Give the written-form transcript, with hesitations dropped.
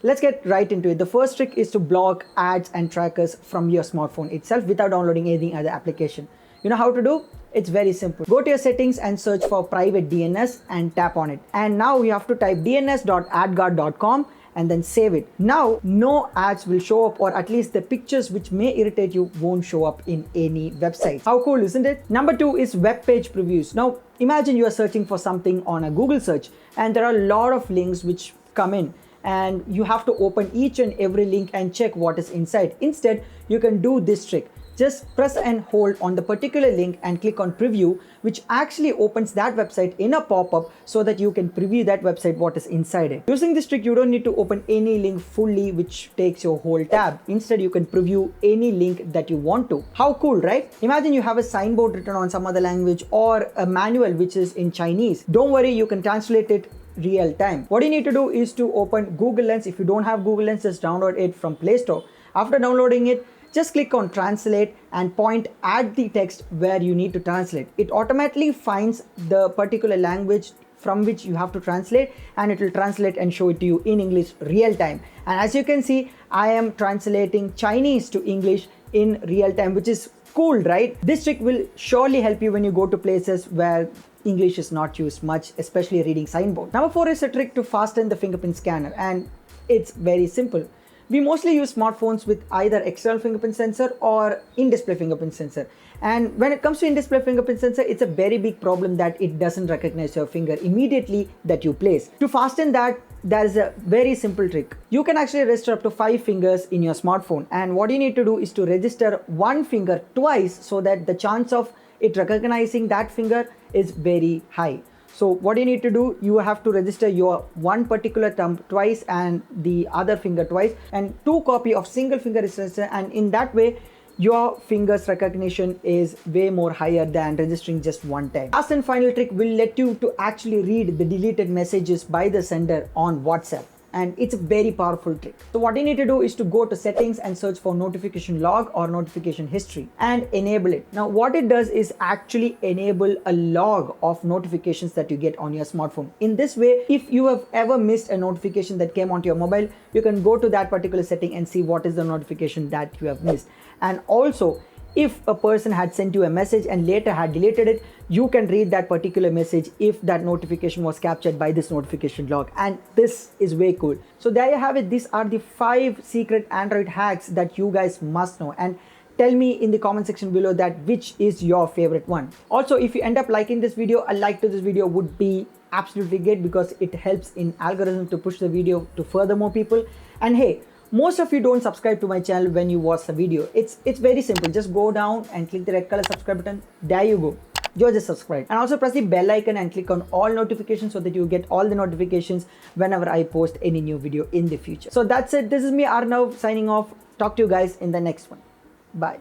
let's get right into it. The first trick is to block ads and trackers from your smartphone itself without downloading any other application. You know how to do? It's very simple. Go to your settings and search for private DNS and tap on it. And now you have to type dns.adguard.com and then save it. Now, no ads will show up, or at least the pictures which may irritate you won't show up in any website. How cool, isn't it? Number 2 is web page previews. Now, imagine you are searching for something on a Google search and there are a lot of links which come in, and you have to open each and every link and check what is inside. Instead, you can do this trick. Just press and hold on the particular link and click on preview, which actually opens that website in a pop-up so that you can preview that website, what is inside it. Using this trick, you don't need to open any link fully which takes your whole tab. Instead, you can preview any link that you want to. How cool, right? Imagine you have a signboard written on some other language or a manual which is in Chinese. Don't worry, you can translate it real time. What you need to do is to open Google Lens. If you don't have Google Lens, just download it from Play Store. After downloading it, just click on translate and point at the text where you need to translate. It automatically finds the particular language from which you have to translate, and it will translate and show it to you in English real time. And as you can see, I am translating Chinese to English in real time, which is cool, right? This trick will surely help you when you go to places where English is not used much, especially reading signboard. Number 4 is a trick to fasten the fingerprint scanner, and it's very simple. We mostly use smartphones with either external fingerprint sensor or in-display fingerprint sensor. And when it comes to in-display fingerprint sensor, it's a very big problem that it doesn't recognize your finger immediately that you place. To fasten that, there is a very simple trick. You can actually register up to 5 fingers in your smartphone. And what you need to do is to register one finger twice so that the chance of it recognizing that finger is very high. So what you need to do, you have to register your one particular thumb twice and the other finger twice, and 2 copies of single finger register, and in that way your fingers recognition is way more higher than registering just one time. Last and final trick will let you to actually read the deleted messages by the sender on WhatsApp. And it's a very powerful trick. So what you need to do is to go to settings and search for notification log or notification history and enable it. Now what it does is actually enable a log of notifications that you get on your smartphone. In this way, if you have ever missed a notification that came onto your mobile, you can go to that particular setting and see what is the notification that you have missed. And also, if a person had sent you a message and later had deleted it, you can read that particular message if that notification was captured by this notification log. And this is way cool. So there you have it. These are the 5 secret Android hacks that you guys must know. And tell me in the comment section below that which is your favorite one. Also, if you end up liking this video, a like to this video would be absolutely great because it helps in algorithm to push the video to further more people. And hey, most of you don't subscribe to my channel when you watch the video. It's very simple. Just go down and click the red color subscribe button. There you go. You're just subscribed. And also press the bell icon and click on all notifications so that you get all the notifications whenever I post any new video in the future. So that's it. This is me, Arnav, signing off. Talk to you guys in the next one. Bye.